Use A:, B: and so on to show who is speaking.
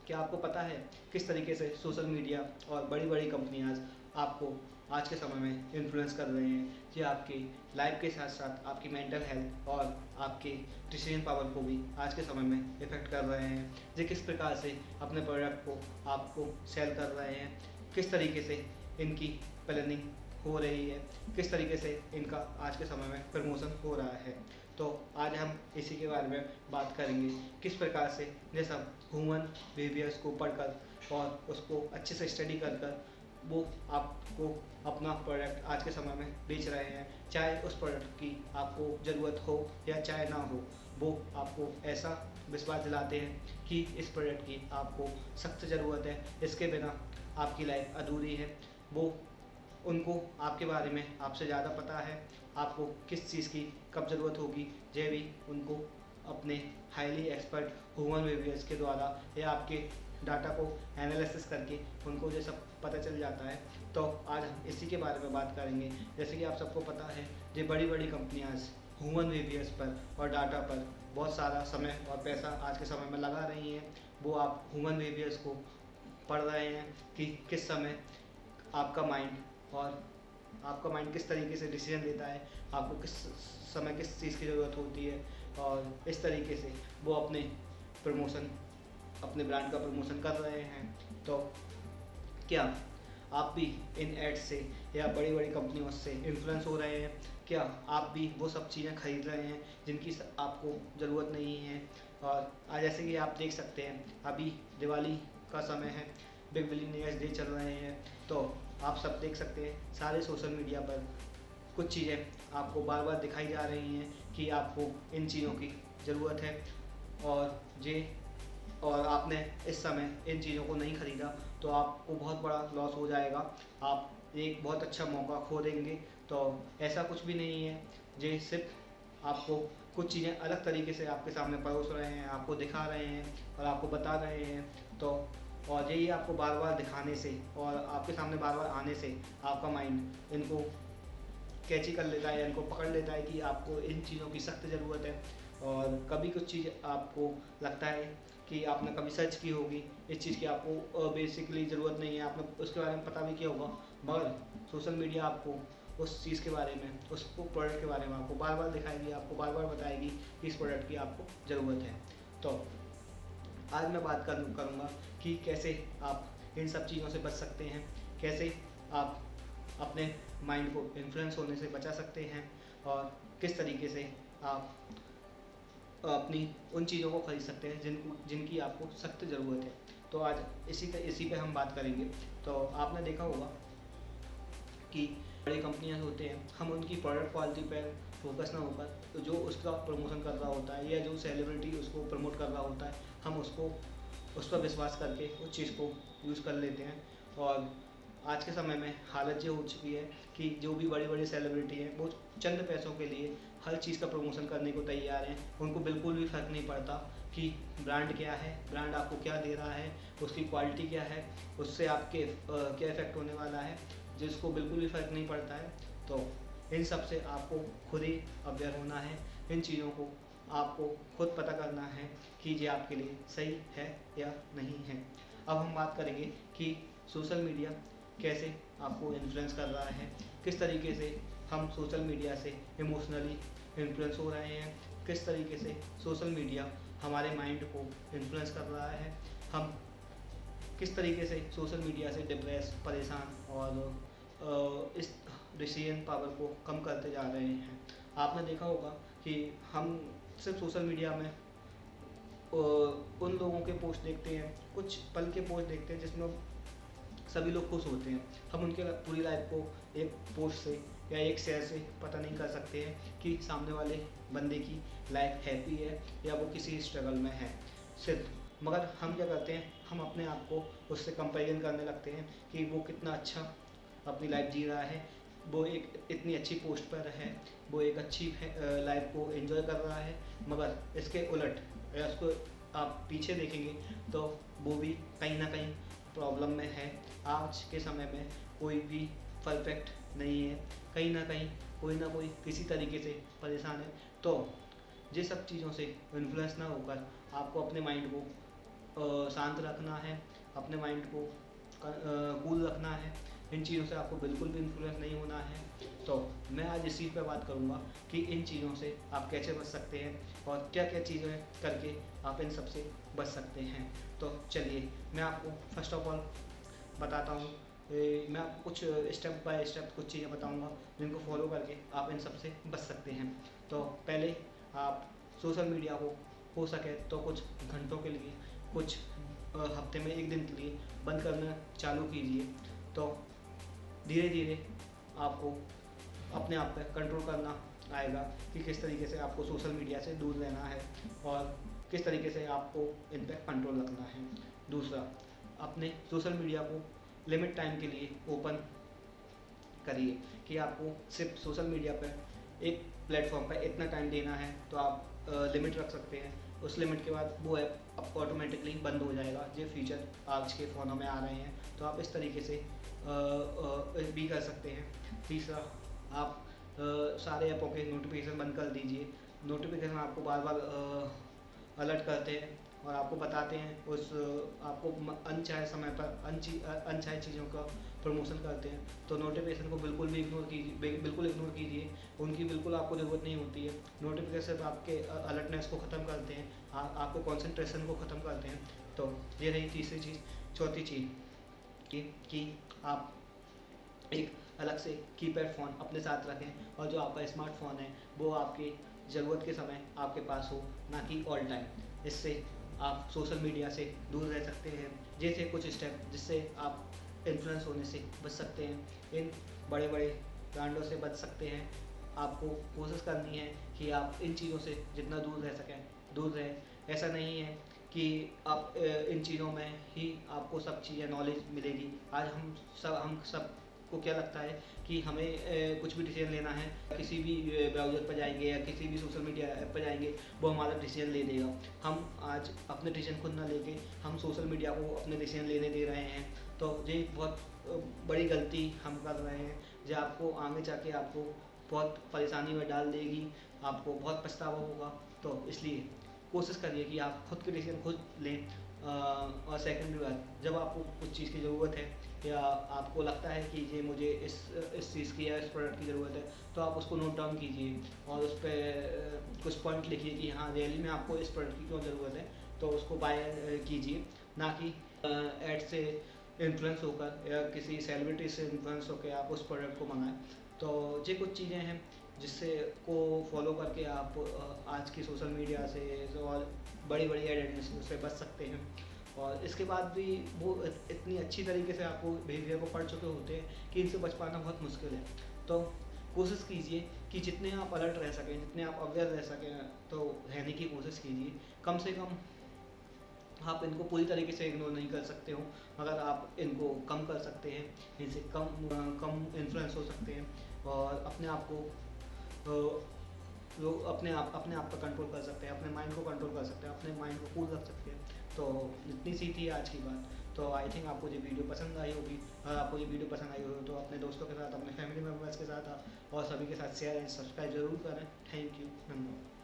A: क्या आपको पता है किस तरीके से सोशल मीडिया और बड़ी बड़ी कंपनियां आपको आज के समय में इन्फ्लुएंस कर रहे हैं, ये आपकी लाइफ के साथ साथ आपकी मेंटल हेल्थ और आपके डिसीजन पावर को भी आज के समय में इफेक्ट कर रहे हैं। ये किस प्रकार से अपने प्रोडक्ट को आपको सेल कर रहे हैं, किस तरीके से इनकी प्लानिंग हो रही है, किस तरीके से इनका आज के समय में प्रमोशन हो रहा है। तो आज हम इसी के बारे में बात करेंगे, किस प्रकार से ये सब ह्यूमन बिहेवियर्स को पढ़कर और उसको अच्छे से स्टडी कर कर वो आपको अपना प्रोडक्ट आज के समय में बेच रहे हैं। चाहे उस प्रोडक्ट की आपको ज़रूरत हो या चाहे ना हो, वो आपको ऐसा विश्वास दिलाते हैं कि इस प्रोडक्ट की आपको सख्त ज़रूरत है, इसके बिना आपकी लाइफ अधूरी है। वो उनको आपके बारे में आपसे ज़्यादा पता है, आपको किस चीज़ की कब ज़रूरत होगी, ये भी उनको अपने हाईली एक्सपर्ट ह्यूमन बिहेवियर्स के द्वारा या आपके डाटा को एनालिसिस करके उनको ये सब पता चल जाता है। तो आज हम इसी के बारे में बात करेंगे। जैसे कि आप सबको पता है, ये बड़ी बड़ी कंपनियां ह्यूमन बिहेवियर्स पर और डाटा पर बहुत सारा समय और पैसा आज के समय में लगा रही हैं। वो आप ह्यूमन बिहेवियर्स को पढ़ रहे हैं कि किस समय आपका माइंड किस तरीके से डिसीजन लेता है, आपको किस समय किस चीज़ की ज़रूरत होती है, और इस तरीके से वो अपने ब्रांड का प्रमोशन कर रहे हैं। तो क्या आप भी इन एड्स से या बड़ी बड़ी कंपनियों से इन्फ्लुएंस हो रहे हैं? क्या आप भी वो सब चीज़ें खरीद रहे हैं जिनकी आपको ज़रूरत नहीं है? और आज जैसे कि आप देख सकते हैं, अभी दिवाली का समय है, बिग बिलियन डे चल रहे हैं। तो आप सब देख सकते हैं सारे सोशल मीडिया पर कुछ चीज़ें आपको बार बार दिखाई जा रही हैं कि आपको इन चीज़ों की ज़रूरत है, और आपने इस समय इन चीज़ों को नहीं खरीदा तो आपको बहुत बड़ा लॉस हो जाएगा, आप एक बहुत अच्छा मौका खो देंगे। तो ऐसा कुछ भी नहीं है, ये सिर्फ आपको कुछ चीज़ें अलग तरीके से आपके सामने परोस रहे हैं, आपको दिखा रहे हैं और आपको बता रहे हैं। तो और यही आपको बार बार दिखाने से और आपके सामने बार बार आने से आपका माइंड इनको कैची कर लेता है, इनको पकड़ लेता है कि आपको इन चीज़ों की सख्त ज़रूरत है। और कभी कुछ चीज़ आपको लगता है कि आपने कभी सर्च की होगी, इस चीज़ की आपको बेसिकली ज़रूरत नहीं है, आपने उसके बारे में पता भी किया होगा, मगर सोशल मीडिया आपको उस चीज़ के बारे में, उस प्रोडक्ट के बारे में आपको बार बार दिखाएगी, आपको बार बार बताएगी कि इस प्रोडक्ट की आपको ज़रूरत है। तो आज मैं बात करूँगा कि कैसे आप इन सब चीज़ों से बच सकते हैं, कैसे आप अपने माइंड को इन्फ्लुएंस होने से बचा सकते हैं, और किस तरीके से आप अपनी उन चीज़ों को खरीद सकते हैं जिनकी आपको सख्त ज़रूरत है। तो आज इसी पे हम बात करेंगे। तो आपने देखा होगा कि बड़ी कंपनियां होते हैं, हम उनकी प्रोडक्ट क्वालिटी पर फोकस ना होकर तो जो उसका प्रमोशन कर रहा होता है या जो सेलिब्रिटी उसको प्रमोट कर रहा होता है, हम उस पर विश्वास करके उस चीज़ को यूज़ कर लेते हैं। और आज के समय में हालत ये हो चुकी है कि जो भी बड़ी बड़ी सेलिब्रिटी हैं वो चंद पैसों के लिए हर चीज़ का प्रमोशन करने को तैयार हैं। उनको बिल्कुल भी फ़र्क नहीं पड़ता कि ब्रांड क्या है, ब्रांड आपको क्या दे रहा है, उसकी क्वालिटी क्या है, उससे आपके क्या इफ़ेक्ट होने वाला है, जिसको बिल्कुल भी फ़र्क नहीं पड़ता है। तो इन सब से आपको खुद ही अवेयर होना है, इन चीज़ों को आपको खुद पता करना है कि ये आपके लिए सही है या नहीं है। अब हम बात करेंगे कि सोशल मीडिया कैसे आपको इन्फ्लुएंस कर रहा है, किस तरीके से हम सोशल मीडिया से इमोशनली इन्फ्लुएंस हो रहे हैं, किस तरीके से सोशल मीडिया हमारे माइंड को इन्फ्लुएंस कर रहा है, हम किस तरीके से सोशल मीडिया से डिप्रेस, परेशान और इस डिसीजन पावर को कम करते जा रहे हैं। आपने देखा होगा कि हम सिर्फ सोशल मीडिया में उन लोगों के पोस्ट देखते हैं, कुछ पल के पोस्ट देखते हैं जिसमें सभी लोग खुश होते हैं। हम उनके पूरी लाइफ को एक पोस्ट से या एक शेयर से पता नहीं कर सकते हैं कि सामने वाले बंदे की लाइफ हैप्पी है या वो किसी स्ट्रगल में है सिर्फ। मगर हम क्या करते हैं, हम अपने आप को उससे कंपेरिजन करने लगते हैं कि वो कितना अच्छा अपनी लाइफ जी रहा है, वो एक इतनी अच्छी पोस्ट पर है, वो एक अच्छी लाइफ को एंजॉय कर रहा है। मगर इसके उलट या उसको आप पीछे देखेंगे तो वो भी कहीं ना कहीं प्रॉब्लम में है। आज के समय में कोई भी परफेक्ट नहीं है, कहीं ना कहीं कोई ना कोई किसी तरीके से परेशान है। तो ये सब चीज़ों से इन्फ्लुएंस ना होकर आपको अपने माइंड को शांत रखना है, अपने माइंड को कूल रखना है। इन चीज़ों से आपको बिल्कुल भी इन्फ्लुएंस नहीं होना है। तो मैं आज इस चीज़ पर बात करूँगा कि इन चीज़ों से आप कैसे बच सकते हैं और क्या क्या चीज़ें करके आप इन सब से बच सकते हैं। तो चलिए मैं आपको फर्स्ट ऑफ ऑल बताता हूँ। मैं आपको कुछ स्टेप बाय स्टेप कुछ चीज़ें बताऊँगा जिनको फॉलो करके आप इन सब से बच सकते हैं। तो पहले आप सोशल मीडिया को हो सके तो कुछ घंटों के लिए, कुछ हफ्ते में 1 दिन के लिए बंद करना चालू कीजिए। तो धीरे धीरे आपको अपने आप पे कंट्रोल करना आएगा कि किस तरीके से आपको सोशल मीडिया से दूर रहना है और किस तरीके से आपको इन पर कंट्रोल रखना है। दूसरा, अपने सोशल मीडिया को लिमिट टाइम के लिए ओपन करिए कि आपको सिर्फ सोशल मीडिया पर एक प्लेटफॉर्म पर इतना टाइम देना है। तो आप लिमिट रख सकते हैं। उस लिमिट के बाद वो ऐप आपको ऑटोमेटिकली बंद हो जाएगा। ये फीचर आज के फ़ोनों में आ रहे हैं, तो आप इस तरीके से भी कर सकते हैं। तीसरा, आप सारे ऐपों के नोटिफिकेशन बंद कर दीजिए। नोटिफिकेशन आपको बार बार अलर्ट करते हैं और आपको बताते हैं आपको अनचाहे समय पर अनचाहे चीज़ों का प्रमोशन करते हैं। तो नोटिफिकेशन को बिल्कुल भी इग्नोर कीजिए, बिल्कुल इग्नोर कीजिए। उनकी बिल्कुल आपको ज़रूरत नहीं होती है। नोटिफिकेशन आपके अलर्टनेस को ख़त्म करते हैं, आपके कॉन्सेंट्रेशन को ख़त्म करते हैं। तो ये रही तीसरी चीज़। चौथी चीज़ कि आप एक अलग से कीपैड फ़ोन अपने साथ रखें और जो आपका स्मार्टफोन है वो आपकी ज़रूरत के समय आपके पास हो, ना कि ऑल टाइम। इससे आप सोशल मीडिया से दूर रह सकते हैं। जैसे कुछ स्टेप जिससे आप इन्फ्लुएंस होने से बच सकते हैं, इन बड़े बड़े ब्रांडों से बच सकते हैं। आपको कोशिश करनी है कि आप इन चीज़ों से जितना दूर रह सकें दूर रहें। ऐसा नहीं है कि आप इन चीज़ों में ही आपको सब चीज़ें नॉलेज मिलेगी। आज हम सब को क्या लगता है कि हमें कुछ भी डिसीजन लेना है, किसी भी ब्राउज़र पर जाएंगे या किसी भी सोशल मीडिया ऐप पर जाएंगे, वो हमारा डिसीजन ले देगा। हम आज अपने डिसीजन खुद ना लेके हम सोशल मीडिया को अपने डिसीजन लेने दे रहे हैं। तो ये बहुत बड़ी गलती हम कर रहे हैं, जो आपको आगे जाके आपको बहुत परेशानी में डाल देगी, आपको बहुत पछतावा होगा। तो इसलिए कोशिश करिए कि आप खुद के डिसीजन खुद लें। और सेकंडरी बात, जब आपको कुछ चीज़ की ज़रूरत है या आपको लगता है कि ये मुझे इस चीज़ की या इस प्रोडक्ट की ज़रूरत है, तो आप उसको नोट डाउन कीजिए और उस पर कुछ पॉइंट लिखिए कि हाँ रियली में आपको इस प्रोडक्ट की क्यों ज़रूरत है। तो उसको बाय कीजिए, ना कि ऐड से इन्फ्लुएंस होकर या किसी सेलिब्रिटी से इन्फ्लुएंस होकर आप उस प्रोडक्ट को मंगाएं। तो ये कुछ चीज़ें हैं जिससे को फॉलो करके आप आज की सोशल मीडिया से और बड़ी बड़ी आइडेंटिटी से बच सकते हैं। और इसके बाद भी वो इतनी अच्छी तरीके से आपको बिहेवियर को पढ़ चुके होते हैं कि इनसे बच पाना बहुत मुश्किल है। तो कोशिश कीजिए कि जितने आप अलर्ट रह सकें, जितने आप अवेयर रह सकें, तो रहने की कोशिश कीजिए। कम से कम आप इनको पूरी तरीके से इग्नोर नहीं कर सकते हो, मगर आप इनको कम कर सकते हैं, इनसे कम इन्फ्लुएंस हो सकते हैं और अपने आप को अपने आप पर कंट्रोल कर सकते हैं, अपने माइंड को कंट्रोल कर सकते हैं, अपने माइंड को कूल रख सकते हैं। तो इतनी सी थी आज की बात। तो आई थिंक आपको ये वीडियो पसंद आई होगी। अगर आपको ये वीडियो पसंद आई हो तो अपने दोस्तों के साथ, अपने फैमिली मेम्बर्स के साथ और सभी के साथ शेयर एंड सब्सक्राइब जरूर करें। Thank you. धन्यवाद।